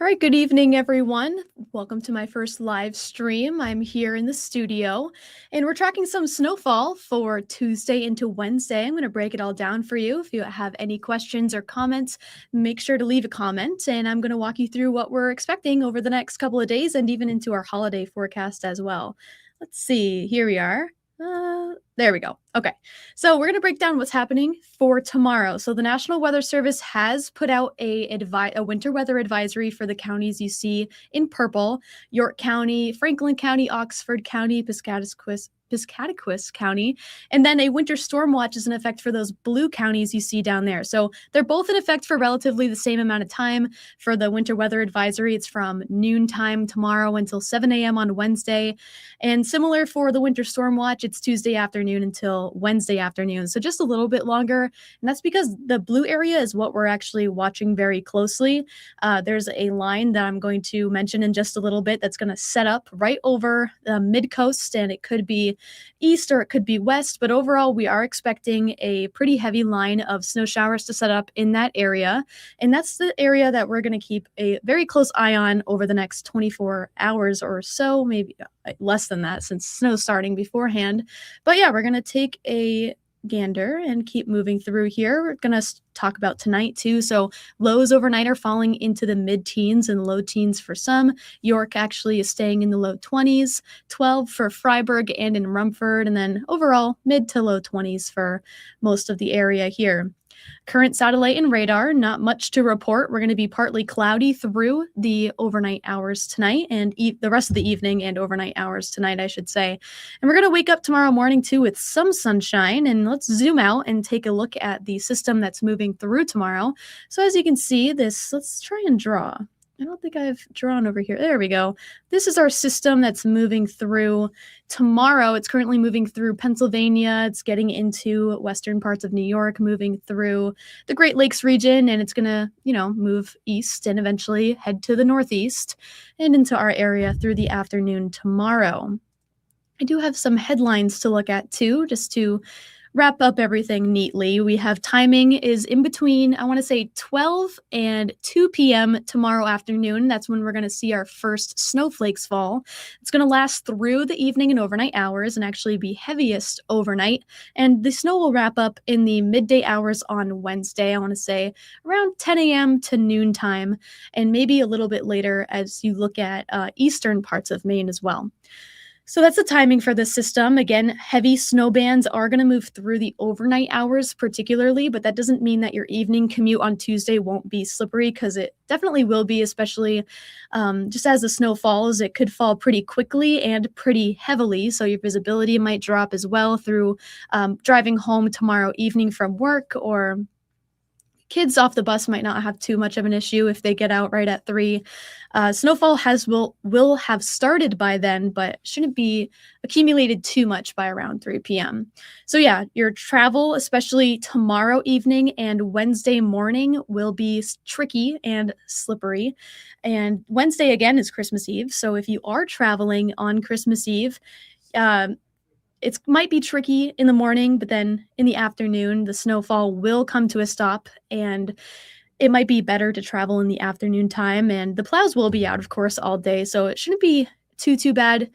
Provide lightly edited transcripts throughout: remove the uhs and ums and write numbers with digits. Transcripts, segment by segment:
right, good evening, everyone. Welcome to my first live stream. I'm here in the studio, and we're tracking some snowfall for Tuesday into Wednesday. I'm going to break it all down for you. If you have any questions or comments, make sure to leave a comment, and I'm going to walk you through what we're expecting over the next couple of days and even into our holiday forecast as well. Let's see, here we are. There we go. Okay. So we're going to break down what's happening for tomorrow. So the National Weather Service has put out a winter weather advisory for the counties you see in purple: York County, Franklin County, Oxford County, Piscataquis County, and then a winter storm watch is in effect for those blue counties you see down there. So they're both in effect for relatively the same amount of time. For the winter weather advisory, it's from noontime tomorrow until 7 a.m. on Wednesday. And similar for the winter storm watch, it's Tuesday afternoon until Wednesday afternoon. So just a little bit longer. And that's because the blue area is what we're actually watching very closely. There's a line that I'm going to mention in just a little bit that's going to set up right over the mid-coast, and it could be east or it could be west, but overall we are expecting a pretty heavy line of snow showers to set up in that area. And that's the area that we're going to keep a very close eye on over the next 24 hours or so, maybe less than that since snow's starting beforehand. But yeah, we're going to take a gander and keep moving through here. We're going to talk about tonight too. So lows overnight are falling into the mid-teens and low teens for some. York actually is staying in the low 20s, 12 for Freiburg and in Rumford, and then overall mid to low 20s for most of the area here. Current satellite and radar, not much to report. We're going to be partly cloudy through the overnight hours tonight and the rest of the evening and overnight hours tonight, I should say. And we're going to wake up tomorrow morning too with some sunshine. And let's zoom out and take a look at the system that's moving through tomorrow. So as you can see, let's try and draw. I don't think I've drawn over here. There we go. This is our system that's moving through tomorrow. It's currently moving through Pennsylvania. It's getting into western parts of New York, moving through the Great Lakes region, and it's going to, move east and eventually head to the northeast and into our area through the afternoon tomorrow. I do have some headlines to look at too, just to wrap up everything neatly. We have timing is in between, I want to say 12 and 2 p.m. tomorrow afternoon. That's when we're going to see our first snowflakes fall. It's going to last through the evening and overnight hours and actually be heaviest overnight. And the snow will wrap up in the midday hours on Wednesday, I want to say around 10 a.m. to noon time, and maybe a little bit later as you look at eastern parts of Maine as well. So that's the timing for this system. Again, heavy snow bands are going to move through the overnight hours particularly, but that doesn't mean that your evening commute on Tuesday won't be slippery, because it definitely will be, especially just as the snow falls. It could fall pretty quickly and pretty heavily, so your visibility might drop as well through driving home tomorrow evening from work, or kids off the bus might not have too much of an issue if they get out right at 3. Snowfall will have started by then, but shouldn't be accumulated too much by around 3 p.m. So yeah, your travel, especially tomorrow evening and Wednesday morning, will be tricky and slippery. And Wednesday, again, is Christmas Eve. So if you are traveling on Christmas Eve, it might be tricky in the morning, but then in the afternoon, the snowfall will come to a stop, and it might be better to travel in the afternoon time. And the plows will be out, of course, all day, so it shouldn't be too bad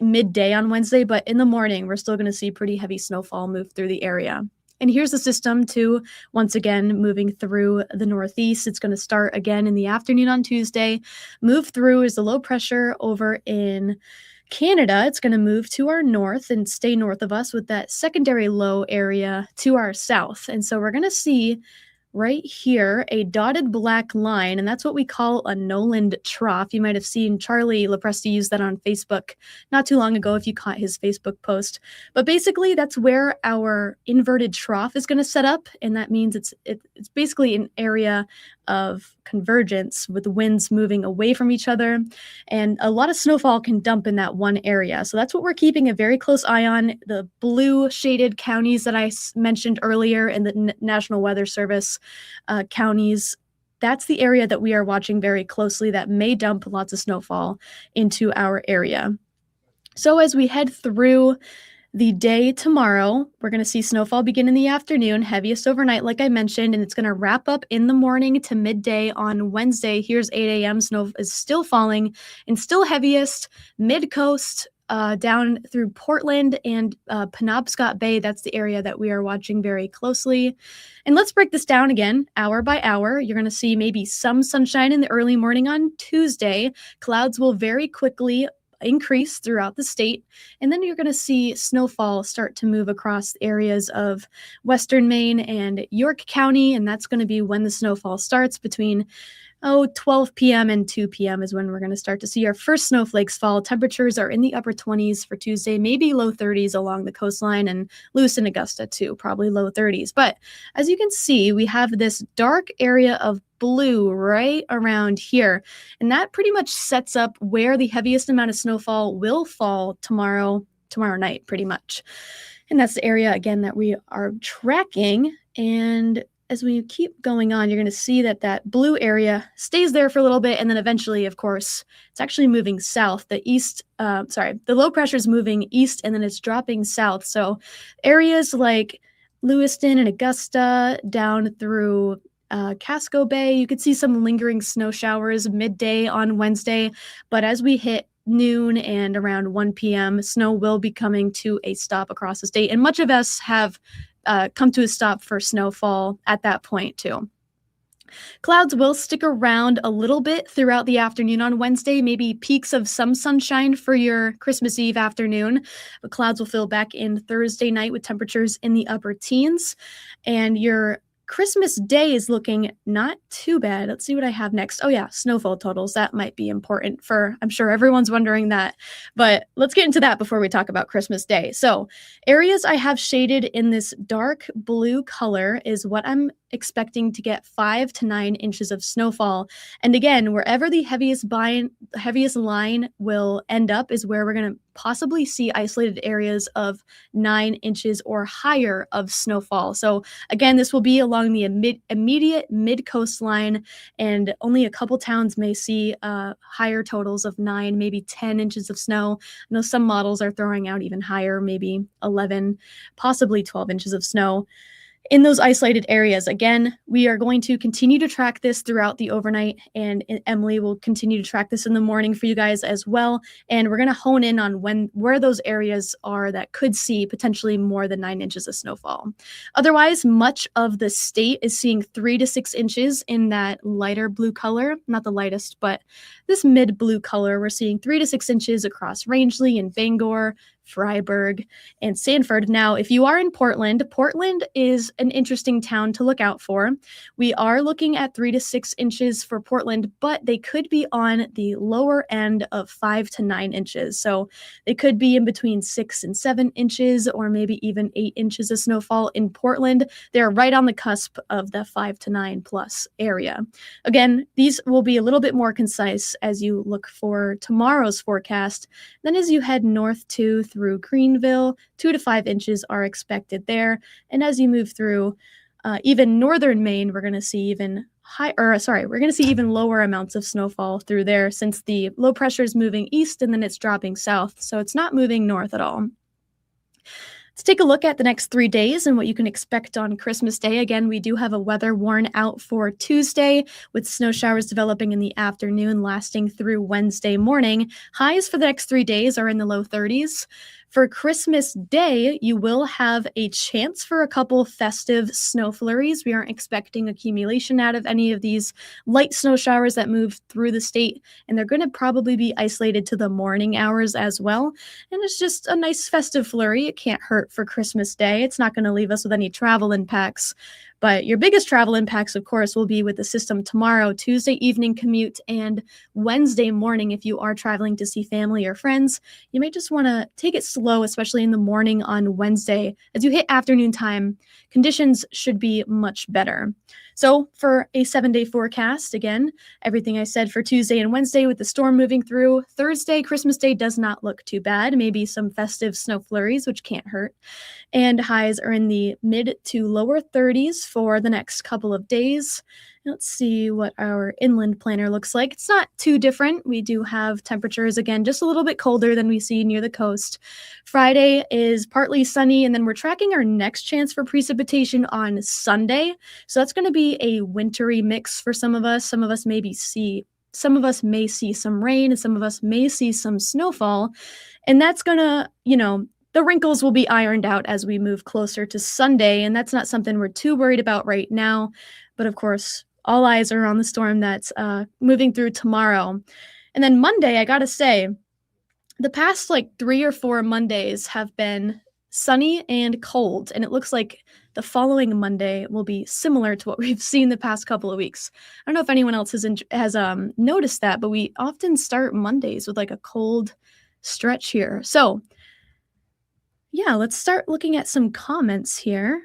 midday on Wednesday, but in the morning, we're still going to see pretty heavy snowfall move through the area. And here's the system too, once again, moving through the northeast. It's going to start again in the afternoon on Tuesday. Move through is the low pressure over in Canada. It's going to move to our north and stay north of us with that secondary low area to our south. And so we're going to see right here a dotted black line, and that's what we call a Noland trough. You might have seen Charlie Lepresti use that on Facebook not too long ago if you caught his Facebook post. But basically, that's where our inverted trough is going to set up, and that means it's basically an area of convergence with winds moving away from each other, and a lot of snowfall can dump in that one area. So that's what we're keeping a very close eye on. The blue shaded counties that I mentioned earlier in the National Weather Service counties, that's the area that we are watching very closely that may dump lots of snowfall into our area. So as we head through The day tomorrow, we're going to see snowfall begin in the afternoon, heaviest overnight, like I mentioned, and it's going to wrap up in the morning to midday on Wednesday. Here's 8 a.m. Snow is still falling and still heaviest mid coast. Down through Portland and Penobscot Bay. That's the area that we are watching very closely. And let's break this down again, hour by hour. You're going to see maybe some sunshine in the early morning on Tuesday. Clouds will very quickly increase throughout the state. And then you're going to see snowfall start to move across areas of western Maine and York County. And that's going to be when the snowfall starts between 12 p.m. and 2 p.m. is when we're going to start to see our first snowflakes fall. Temperatures are in the upper 20s for Tuesday, maybe low 30s along the coastline, and Lewis and Augusta too, probably low 30s. But as you can see, we have this dark area of blue right around here, and that pretty much sets up where the heaviest amount of snowfall will fall tomorrow night, pretty much. And that's the area, again, that we are tracking. And as we keep going on, you're going to see that that blue area stays there for a little bit, and then eventually, of course, it's actually moving south. The low pressure is moving east, and then it's dropping south. So areas like Lewiston and Augusta down through Casco Bay, you could see some lingering snow showers midday on Wednesday, but as we hit noon and around 1 p.m., snow will be coming to a stop across the state, and much of us have come to a stop for snowfall at that point too. Clouds will stick around a little bit throughout the afternoon on Wednesday, maybe peaks of some sunshine for your Christmas Eve afternoon. But clouds will fill back in Thursday night with temperatures in the upper teens. And your Christmas Day is looking not too bad. Let's see what I have next. Oh yeah, snowfall totals. That might be important I'm sure everyone's wondering that. But let's get into that before we talk about Christmas Day. So areas I have shaded in this dark blue color is what I'm expecting to get 5 to 9 inches of snowfall. And again, wherever the heaviest line will end up is where we're going to possibly see isolated areas of 9 inches or higher of snowfall. So again, this will be along the immediate mid-coastline, and only a couple towns may see higher totals of 9, maybe 10 inches of snow. I know some models are throwing out even higher, maybe 11, possibly 12 inches of snow in those isolated areas. Again, we are going to continue to track this throughout the overnight, and Emily will continue to track this in the morning for you guys as well. And we're going to hone in on where those areas are that could see potentially more than 9 inches of snowfall. Otherwise, much of the state is seeing 3 to 6 inches in that lighter blue color, not the lightest, but this mid blue color. We're seeing 3 to 6 inches across Rangeley and Bangor, Freiburg, and Sanford. Now, if you are in Portland, Portland is an interesting town to look out for. We are looking at 3 to 6 inches for Portland, but they could be on the lower end of 5 to 9 inches. So they could be in between 6 and 7 inches, or maybe even 8 inches of snowfall in Portland. They're right on the cusp of the 5 to 9 plus area. Again, these will be a little bit more concise as you look for tomorrow's forecast. Then as you head north through Greenville, 2 to 5 inches are expected there. And as you move through even northern Maine, we're going to see even even lower amounts of snowfall through there, since the low pressure is moving east and then it's dropping south. So it's not moving north at all. Let's take a look at the next 3 days and what you can expect on Christmas Day. Again, we do have a weather warn out for Tuesday, with snow showers developing in the afternoon, lasting through Wednesday morning. Highs for the next 3 days are in the low 30s. For Christmas Day, you will have a chance for a couple festive snow flurries. We aren't expecting accumulation out of any of these light snow showers that move through the state, and they're going to probably be isolated to the morning hours as well. And it's just a nice festive flurry. It can't hurt for Christmas Day. It's not going to leave us with any travel impacts. But your biggest travel impacts, of course, will be with the system tomorrow, Tuesday evening commute, and Wednesday morning. If you are traveling to see family or friends, you may just want to take it slow, especially in the morning on Wednesday. As you hit afternoon time, conditions should be much better. So for a 7-day forecast, again, everything I said for Tuesday and Wednesday with the storm moving through. Thursday, Christmas Day, does not look too bad. Maybe some festive snow flurries, which can't hurt. And highs are in the mid to lower 30s for the next couple of days. Let's see what our inland planner looks like. It's not too different. We do have temperatures, again, just a little bit colder than we see near the coast. Friday is partly sunny, and then we're tracking our next chance for precipitation on Sunday. So that's going to be a wintry mix for some of us. Some of us may see some rain, and some of us may see some snowfall. And that's going to, the wrinkles will be ironed out as we move closer to Sunday, and that's not something we're too worried about right now. But of course, all eyes are on the storm that's moving through tomorrow. And then Monday, I gotta say, the past like 3 or 4 Mondays have been sunny and cold, and it looks like the following Monday will be similar to what we've seen the past couple of weeks. I don't know if anyone else has noticed that, but we often start Mondays with like a cold stretch here. So yeah, let's start looking at some comments here.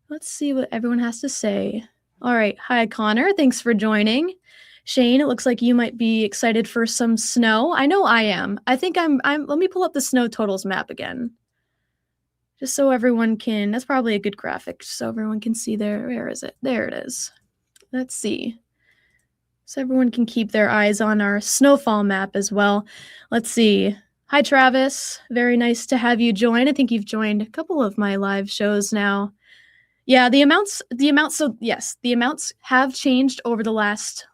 Let's see what everyone has to say. All right. Hi, Connor. Thanks for joining. Shane, it looks like you might be excited for some snow. I know I am. I think I'm let me pull up the snow totals map again. Just so everyone can, that's probably a good graphic, so everyone can see there. Where is it? There it is. Let's see. So everyone can keep their eyes on our snowfall map as well. Let's see. Hi, Travis. Very nice to have you join. I think you've joined a couple of my live shows now. Yeah, the amounts, so yes, the amounts have changed over the last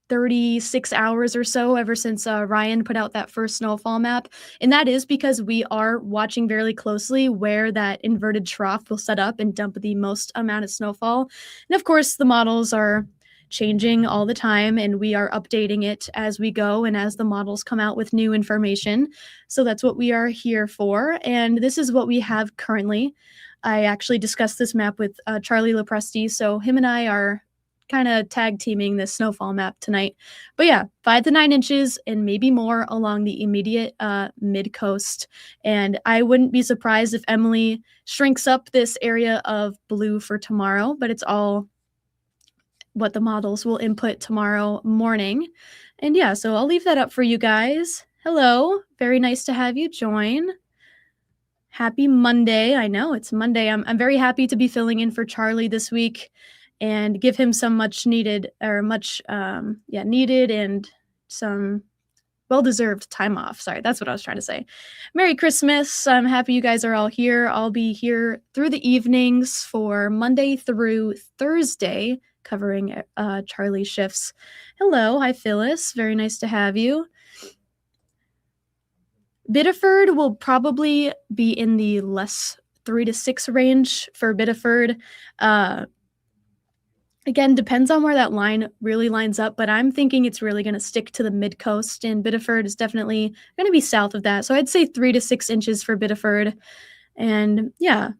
36 hours or so, ever since Ryan put out that first snowfall map. And that is because we are watching very closely where that inverted trough will set up and dump the most amount of snowfall. And of course, the models are changing all the time, and we are updating it as we go and as the models come out with new information. So that's what we are here for. And this is what we have currently. I actually discussed this map with Charlie Lopresti, so him and I are kind of tag teaming this snowfall map tonight. But yeah, 5 to 9 inches and maybe more along the immediate mid coast. And I wouldn't be surprised if Emily shrinks up this area of blue for tomorrow, but it's all what the models will input tomorrow morning. And yeah, so I'll leave that up for you guys. Hello, very nice to have you join. Happy Monday. I know it's Monday. I'm very happy to be filling in for Charlie this week and give him some needed and some well-deserved time off. Sorry, that's what I was trying to say. Merry Christmas. I'm happy you guys are all here. I'll be here through the evenings for Monday through Thursday, covering Charlie's shifts. Hello. Hi, Phyllis. Very nice to have you. Biddeford will probably be in the less 3 to 6 range for Biddeford. Again, depends on where that line really lines up, but I'm thinking it's really going to stick to the mid-coast, and Biddeford is definitely going to be south of that. So I'd say 3 to 6 inches for Biddeford. And yeah.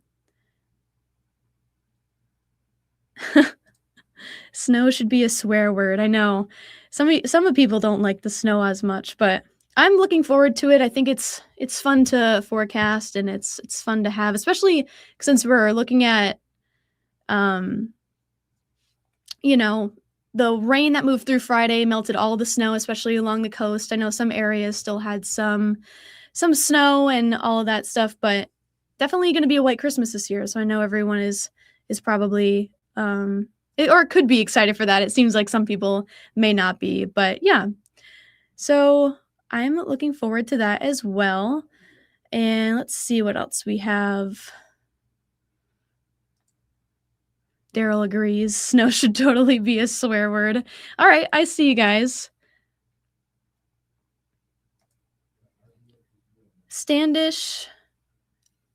Snow should be a swear word. I know. Some people don't like the snow as much, but I'm looking forward to it. I think it's fun to forecast, and it's fun to have, especially since we're looking at the rain that moved through Friday melted all the snow, especially along the coast. I know some areas still had some snow and all of that stuff, but definitely going to be a white Christmas this year. So I know everyone is probably or could be excited for that. It seems like some people may not be, but yeah. So I'm looking forward to that as well. And let's see what else we have. Daryl agrees. Snow should totally be a swear word. All right, I see you guys. Standish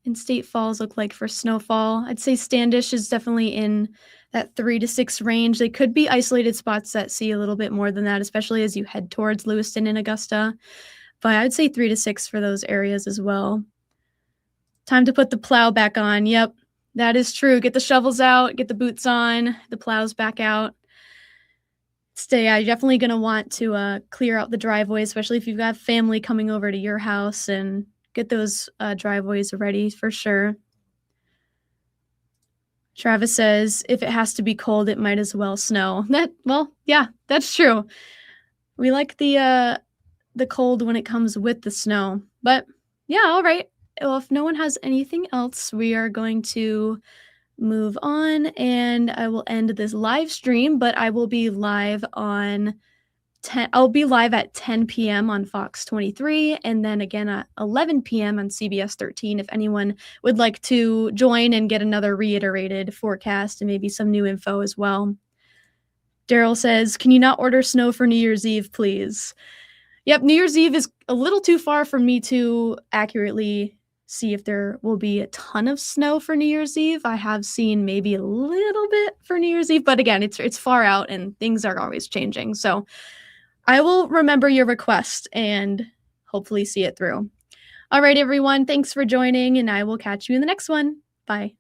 and State Falls look like for snowfall. I'd say Standish is definitely in that 3 to 6 range. They could be isolated spots that see a little bit more than that, especially as you head towards Lewiston and Augusta. But I'd say 3 to 6 for those areas as well. Time to put the plow back on. Yep, that is true. Get the shovels out, get the boots on, the plows back out. You're definitely going to want to clear out the driveway, especially if you've got family coming over to your house, and get those driveways ready for sure. Travis says, if it has to be cold, it might as well snow. Yeah, that's true. We like the cold when it comes with the snow. But yeah, all right. Well, if no one has anything else, we are going to move on, and I will end this live stream, but I will be live on I'll be live at 10 p.m. on Fox 23 and then again at 11 p.m. on CBS 13 if anyone would like to join and get another reiterated forecast and maybe some new info as well. Daryl says, "Can you not order snow for New Year's Eve, please?" Yep, New Year's Eve is a little too far for me to accurately see if there will be a ton of snow for New Year's Eve. I have seen maybe a little bit for New Year's Eve, but again, it's far out and things are always changing. So I will remember your request and hopefully see it through. All right, everyone, thanks for joining, and I will catch you in the next one. Bye.